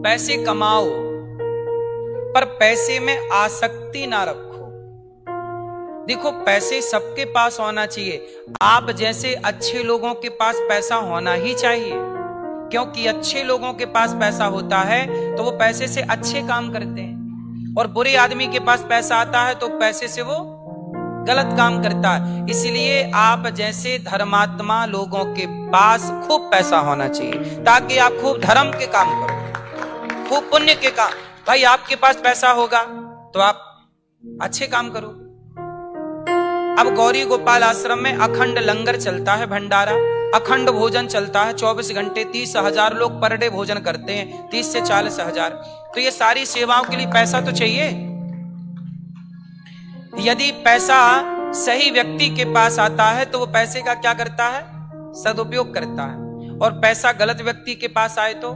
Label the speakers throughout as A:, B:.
A: पैसे कमाओ पर पैसे में आसक्ति ना रखो। देखो, पैसे सबके पास होना चाहिए। आप जैसे अच्छे लोगों के पास पैसा होना ही चाहिए, क्योंकि अच्छे लोगों के पास पैसा होता है तो वो पैसे से अच्छे काम करते हैं, और बुरे आदमी के पास पैसा आता है तो पैसे से वो गलत काम करता है। इसलिए आप जैसे धर्मात्मा लोगों के पास खूब पैसा होना चाहिए, ताकि आप खूब धर्म के काम करो, खूब पुण्य के काम। भाई, आपके पास पैसा होगा तो आप अच्छे काम करो। अब गौरी गोपाल आश्रम में अखंड लंगर चलता है, भंडारा, अखंड भोजन चलता है 24 घंटे। 30,000 लोग पर डे भोजन करते हैं, 30 से 40,000। तो ये सारी सेवाओं के लिए पैसा तो चाहिए। यदि पैसा सही व्यक्ति के पास आता है तो वो पैसे का क्या करता है? सदुपयोग करता है। और पैसा गलत व्यक्ति के पास आए तो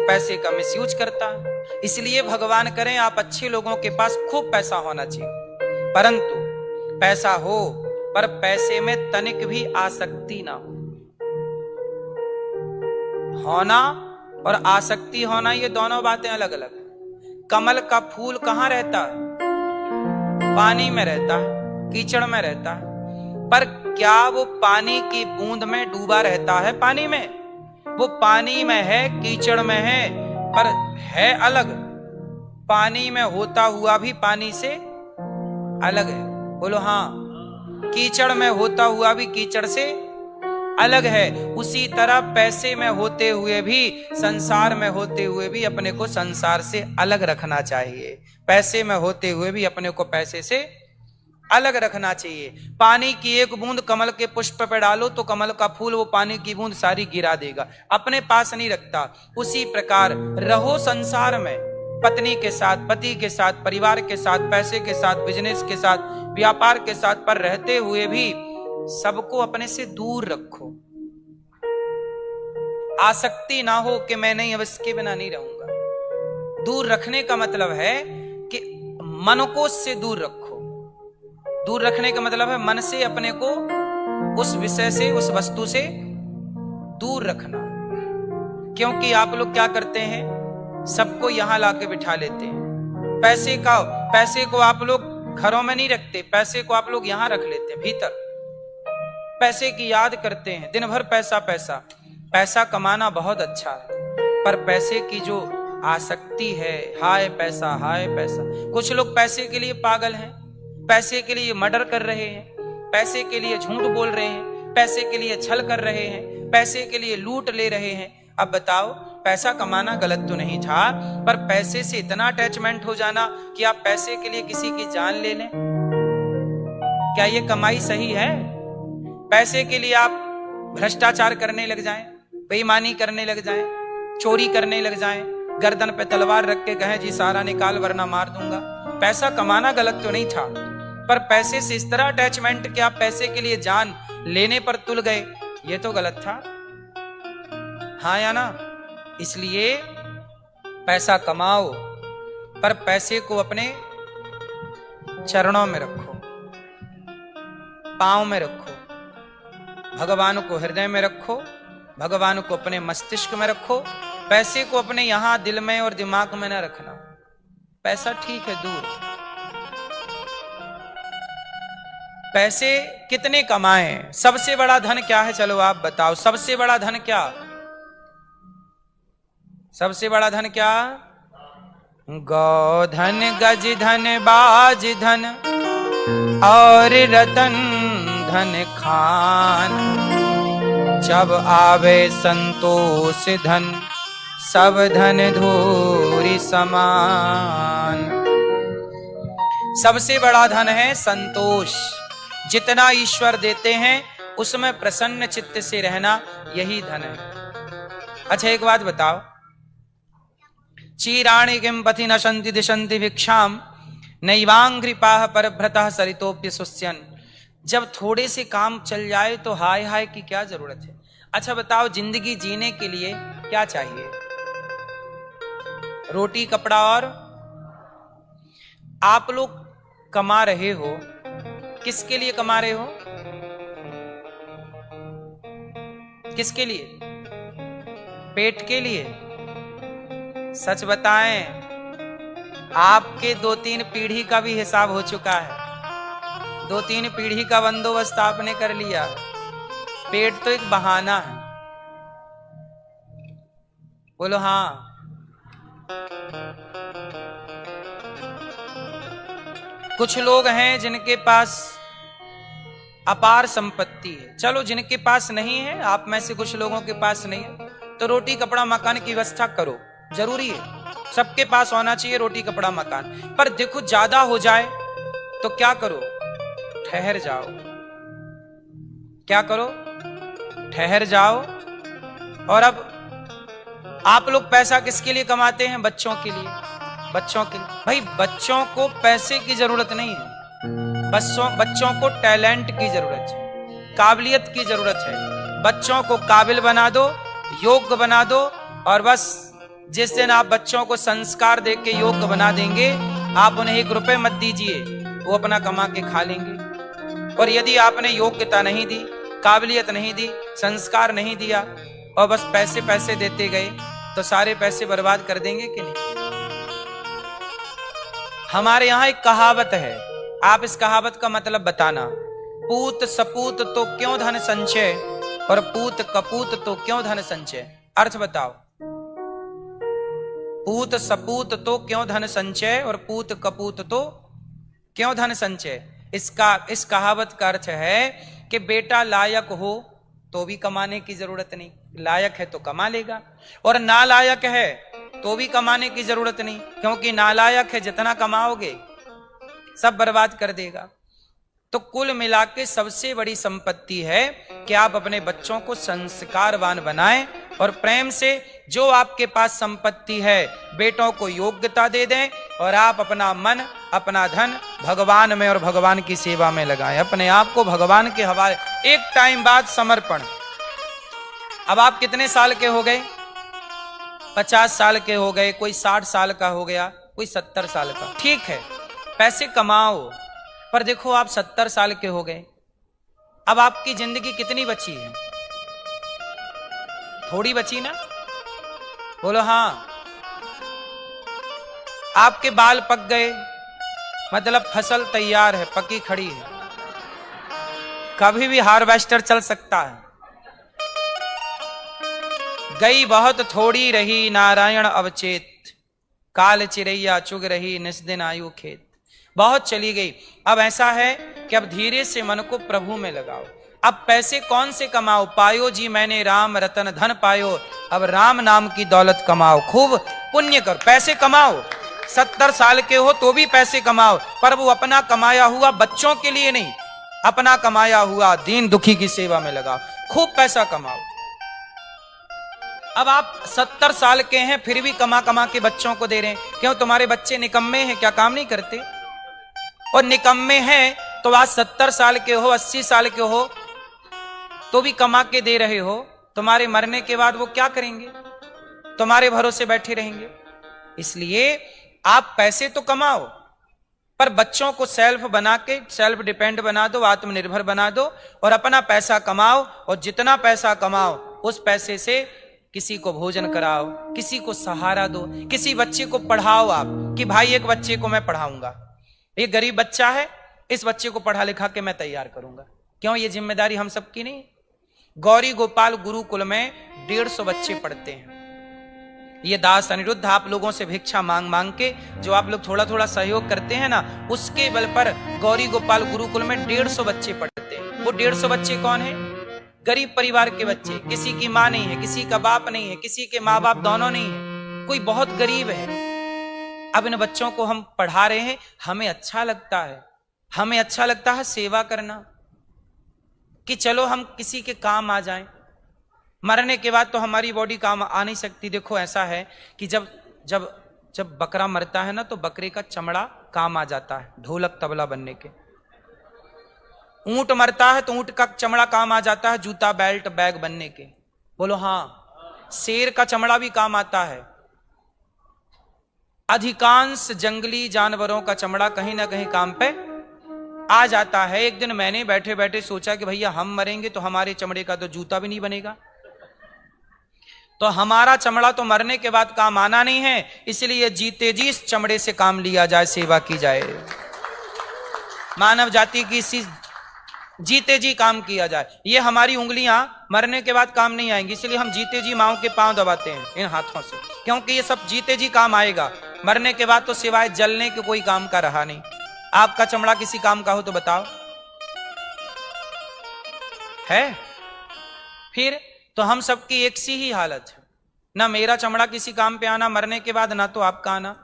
A: पैसे का मिसयूज करता है। इसलिए भगवान करें आप अच्छे लोगों के पास खूब पैसा होना चाहिए, परंतु पैसा हो पर पैसे में तनिक भी आसक्ति ना हो। होना और आसक्ति होना, ये दोनों बातें अलग अलग है। कमल का फूल कहां रहता है? पानी में रहता है, कीचड़ में रहता है। पर क्या वो पानी की बूंद में डूबा रहता है? पानी में, वो पानी में है, कीचड़ में है, पर है अलग। पानी में होता हुआ भी पानी से अलग है। बोलो हाँ। कीचड़ में होता हुआ भी कीचड़ से अलग है। उसी तरह पैसे में होते हुए भी, संसार में होते हुए भी अपने को संसार से अलग रखना चाहिए। पैसे में होते हुए भी अपने को पैसे से अलग रखना चाहिए। पानी की एक बूंद कमल के पुष्प पे डालो तो कमल का फूल वो पानी की बूंद सारी गिरा देगा, अपने पास नहीं रखता। उसी प्रकार रहो संसार में, पत्नी के साथ, पति के साथ, परिवार के साथ, पैसे के साथ, बिजनेस के साथ, व्यापार के साथ, पर रहते हुए भी सबको अपने से दूर रखो। आसक्ति ना हो कि मैं नहीं, अब इसके बिना नहीं रहूंगा। दूर रखने का मतलब है कि मन को उससे दूर रखो। दूर रखने का मतलब है मन से अपने को उस विषय से, उस वस्तु से दूर रखना। क्योंकि आप लोग क्या करते हैं, सबको यहां लाके बिठा लेते हैं। पैसे को आप लोग घरों में नहीं रखते, पैसे को आप लोग यहां रख लेते हैं, भीतर। पैसे की याद करते हैं, दिन भर पैसा पैसा। पैसा कमाना बहुत अच्छा है, पर पैसे की जो आसक्ति है, हाय पैसा, हाय पैसा। कुछ लोग पैसे के लिए पागल हैं, पैसे के लिए मर्डर कर रहे हैं, पैसे के लिए झूठ बोल रहे हैं, पैसे के लिए छल कर रहे हैं, पैसे के लिए लूट ले रहे हैं। अब बताओ, पैसा कमाना गलत तो नहीं था, पर पैसे से इतना अटैचमेंट हो जाना कि आप पैसे के लिए किसी की जान ले लें, क्या ये कमाई सही है? पैसे के लिए आप भ्रष्टाचार करने लग जाएं, बेईमानी करने लग जाएं, चोरी करने लग जाएं, गर्दन पे तलवार रख के कहें जी सारा निकाल वरना मार दूंगा। पैसा कमाना गलत तो नहीं था, पर पैसे से इस तरह अटैचमेंट कि आप पैसे के लिए जान लेने पर तुल गए, ये तो गलत था। हाँ या ना? इसलिए पैसा कमाओ, पर पैसे को अपने चरणों में रखो, पांव में रखो, भगवान को हृदय में रखो, भगवान को अपने मस्तिष्क में रखो। पैसे को अपने यहां दिल में और दिमाग में न रखना। पैसा ठीक है दूर। पैसे कितने कमाएं? सबसे बड़ा धन क्या है? चलो आप बताओ, सबसे बड़ा धन क्या? सबसे बड़ा धन क्या? गौ धन, गज धन, बाज धन और रतन धन खान। जब आवे संतोष धन, सब धन धूरी समान। सबसे बड़ा धन है संतोष। जितना ईश्वर देते हैं उसमें प्रसन्न चित्त से रहना, यही धन है। अच्छा एक बात बताओ, चीराणि किं पथि नशन्ति दिशन्ति भिक्षाम, नैवांघ्रिपाः परभ्रतः सरितोप्य सुस्यन्। जब थोड़े से काम चल जाए तो हाय हाय की क्या जरूरत है? अच्छा बताओ, जिंदगी जीने के लिए क्या चाहिए? रोटी, कपड़ा और। आप लोग कमा रहे हो, किसके लिए कमा रहे हो? किसके लिए? पेट के लिए? सच बताएं, आपके 2-3 पीढ़ी का भी हिसाब हो चुका है। 2-3 पीढ़ी का बंदोबस्त आपने कर लिया। पेट तो एक बहाना है। बोलो हाँ। कुछ लोग हैं जिनके पास अपार संपत्ति है। चलो जिनके पास नहीं है, आप में से कुछ लोगों के पास नहीं है, तो रोटी कपड़ा मकान की व्यवस्था करो, जरूरी है। सबके पास होना चाहिए रोटी कपड़ा मकान। पर देखो ज्यादा हो जाए तो क्या करो? ठहर जाओ। क्या करो? ठहर जाओ। और अब आप लोग पैसा किसके लिए कमाते हैं? बच्चों के लिए। बच्चों के लिए। भाई बच्चों को पैसे की जरूरत नहीं है, बच्चों को टैलेंट की जरूरत है, काबिलियत की जरूरत है। बच्चों को काबिल बना दो, योग्य बना दो, और बस जिस दिन आप बच्चों को संस्कार देके योग्य बना देंगे, आप उन्हें 1 रुपए मत दीजिए, वो अपना कमा के खा लेंगे। और यदि आपने योग्यता नहीं दी, काबिलियत नहीं दी, संस्कार नहीं दिया, और बस पैसे पैसे देते गए, तो सारे पैसे बर्बाद कर देंगे कि नहीं? हमारे यहां एक कहावत है, आप इस कहावत का मतलब बताना। पूत सपूत तो क्यों धन संचय, और पूत कपूत तो क्यों धन संचय। अर्थ बताओ। पूत सपूत तो क्यों धन संचय, और पूत कपूत तो क्यों धन संचय। इस कहावत का अर्थ है कि बेटा लायक हो तो भी कमाने की जरूरत नहीं, लायक है तो कमा लेगा, और नालायक है तो भी कमाने की जरूरत नहीं, क्योंकि नालायक है जितना कमाओगे सब बर्बाद कर देगा। तो कुल मिला के सबसे बड़ी संपत्ति है कि आप अपने बच्चों को संस्कारवान बनाएं, और प्रेम से जो आपके पास संपत्ति है बेटों को योग्यता दे दें, और आप अपना मन अपना धन भगवान में और भगवान की सेवा में लगाएं। अपने आप को भगवान के हवाले, एक टाइम बाद समर्पण। अब आप कितने साल के हो गए? 50 साल के हो गए, कोई 60 साल का हो गया, कोई 70 साल का। ठीक है, पैसे कमाओ, पर देखो आप 70 साल के हो गए, अब आपकी जिंदगी कितनी बची है? थोड़ी बची ना? बोलो हाँ। आपके बाल पक गए, मतलब फसल तैयार है, पकी खड़ी है, कभी भी हार्वेस्टर चल सकता है। गई बहुत थोड़ी रही नारायण अवचेत, काल चिरैया चुग रही निस्दिन आयु खेत। बहुत चली गई, अब ऐसा है कि अब धीरे से मन को प्रभु में लगाओ। अब पैसे कौन से कमाओ? पायो जी मैंने राम रतन धन पायो, अब राम नाम की दौलत कमाओ, खूब पुण्य करो, पैसे कमाओ। 70 साल के हो तो भी पैसे कमाओ, पर वो अपना कमाया हुआ बच्चों के लिए नहीं, अपना कमाया हुआ दीन दुखी की सेवा में लगाओ, खूब पैसा कमाओ। अब आप 70 साल के हैं फिर भी कमा कमा के बच्चों को दे रहे हैं, क्यों? तुम्हारे बच्चे निकम्मे हैं क्या? काम नहीं करते? और निकम्मे हैं तो आज 70 साल के हो, 80 साल के हो तो भी कमा के दे रहे हो, तुम्हारे मरने के बाद वो क्या करेंगे? तुम्हारे भरोसे बैठे रहेंगे। इसलिए आप पैसे तो कमाओ, पर बच्चों को सेल्फ बना के, सेल्फ डिपेंड बना दो, आत्मनिर्भर बना दो, और अपना पैसा कमाओ, और जितना पैसा कमाओ उस पैसे से किसी को भोजन कराओ, किसी को सहारा दो, किसी बच्चे को पढ़ाओ। आप कि भाई एक बच्चे को मैं पढ़ाऊंगा, एक गरीब बच्चा है, इस बच्चे को पढ़ा लिखा के मैं तैयार करूंगा। क्यों? ये जिम्मेदारी हम सबकी नहीं? गौरी गोपाल गुरुकुल में 150 बच्चे पढ़ते हैं। ये दास अनिरुद्ध आप लोगों से भिक्षा मांग मांग के, जो आप लोग थोड़ा थोड़ा सहयोग करते हैं ना, उसके बल पर गौरी गोपाल गुरुकुल में 150 बच्चे पढ़ते हैं। वो 150 बच्चे कौन है? गरीब परिवार के बच्चे, किसी की माँ नहीं है, किसी का बाप नहीं है, किसी के माँ बाप दोनों नहीं है, कोई बहुत गरीब है। अब इन बच्चों को हम पढ़ा रहे हैं, हमें अच्छा लगता है, हमें अच्छा लगता है सेवा करना, कि चलो हम किसी के काम आ जाएं। मरने के बाद तो हमारी बॉडी काम आ नहीं सकती। देखो ऐसा है कि जब जब जब बकरा मरता है ना, तो बकरे का चमड़ा काम आ जाता है ढोलक तबला बनने के। ऊंट मरता है तो ऊंट का चमड़ा काम आ जाता है जूता बेल्ट बैग बनने के। बोलो हाँ। शेर का चमड़ा भी काम आता है। अधिकांश जंगली जानवरों का चमड़ा कहीं ना कहीं काम पे आ जाता है। एक दिन मैंने बैठे बैठे सोचा कि भैया हम मरेंगे तो हमारे चमड़े का तो जूता भी नहीं बनेगा, तो हमारा चमड़ा तो मरने के बाद काम आना नहीं है, इसलिए जीते जी इस चमड़े से काम लिया जाए, सेवा की जाए, मानव जाति की इसी जीते जी काम किया जाए। ये हमारी उंगलियां मरने के बाद काम नहीं आएंगी, इसलिए हम जीते जी माओ के पांव दबाते हैं इन हाथों से, क्योंकि ये सब जीते जी काम आएगा। मरने के बाद तो सिवाय जलने के कोई काम का रहा नहीं। आपका चमड़ा किसी काम का हो तो बताओ, है? फिर तो हम सबकी एक सी ही हालत है, ना मेरा चमड़ा किसी काम पे आना मरने के बाद, ना तो आपका आना।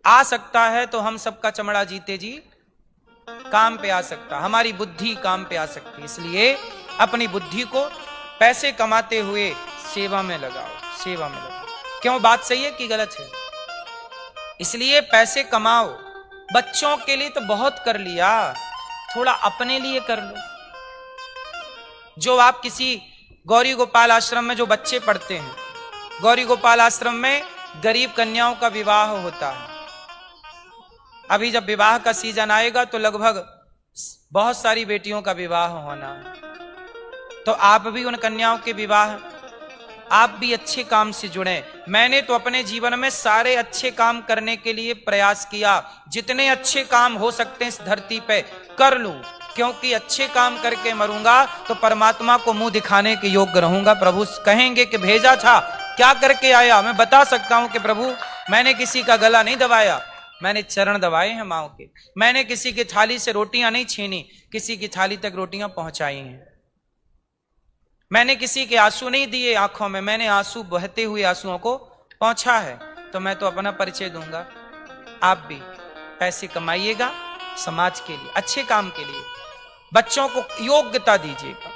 A: आ सकता है तो हम सबका चमड़ा जीते जी काम पे आ सकता, हमारी बुद्धि काम पे आ सकती। इसलिए अपनी बुद्धि को पैसे कमाते हुए सेवा में लगाओ, सेवा में लगाओ। क्यों, बात सही है कि गलत है? इसलिए पैसे कमाओ। बच्चों के लिए तो बहुत कर लिया, थोड़ा अपने लिए कर लो। जो आप किसी गौरी गोपाल आश्रम में जो बच्चे पढ़ते हैं, गौरी गोपाल आश्रम में गरीब कन्याओं का विवाह होता है। अभी जब विवाह का सीजन आएगा तो लगभग बहुत सारी बेटियों का विवाह होना है, तो आप भी उन कन्याओं के विवाह, आप भी अच्छे काम से जुड़े। मैंने तो अपने जीवन में सारे अच्छे काम करने के लिए प्रयास किया, जितने अच्छे काम हो सकते हैं इस धरती पे कर लूं, क्योंकि अच्छे काम करके मरूंगा तो परमात्मा को मुंह दिखाने के योग्य रहूंगा। प्रभु कहेंगे कि भेजा था, क्या करके आया? मैं बता सकता हूं कि प्रभु मैंने किसी का गला नहीं दबाया, मैंने चरण दबाए हैं माओ के। मैंने किसी की थाली से रोटियां नहीं छीनी, किसी की थाली तक रोटियां पहुंचाई हैं। मैंने किसी के आंसू नहीं दिए आंखों में, मैंने आंसू बहते हुए आंसुओं को पहुंचा है। तो मैं तो अपना परिचय दूंगा। आप भी पैसे कमाइएगा समाज के लिए, अच्छे काम के लिए, बच्चों को योग्यता दीजिएगा।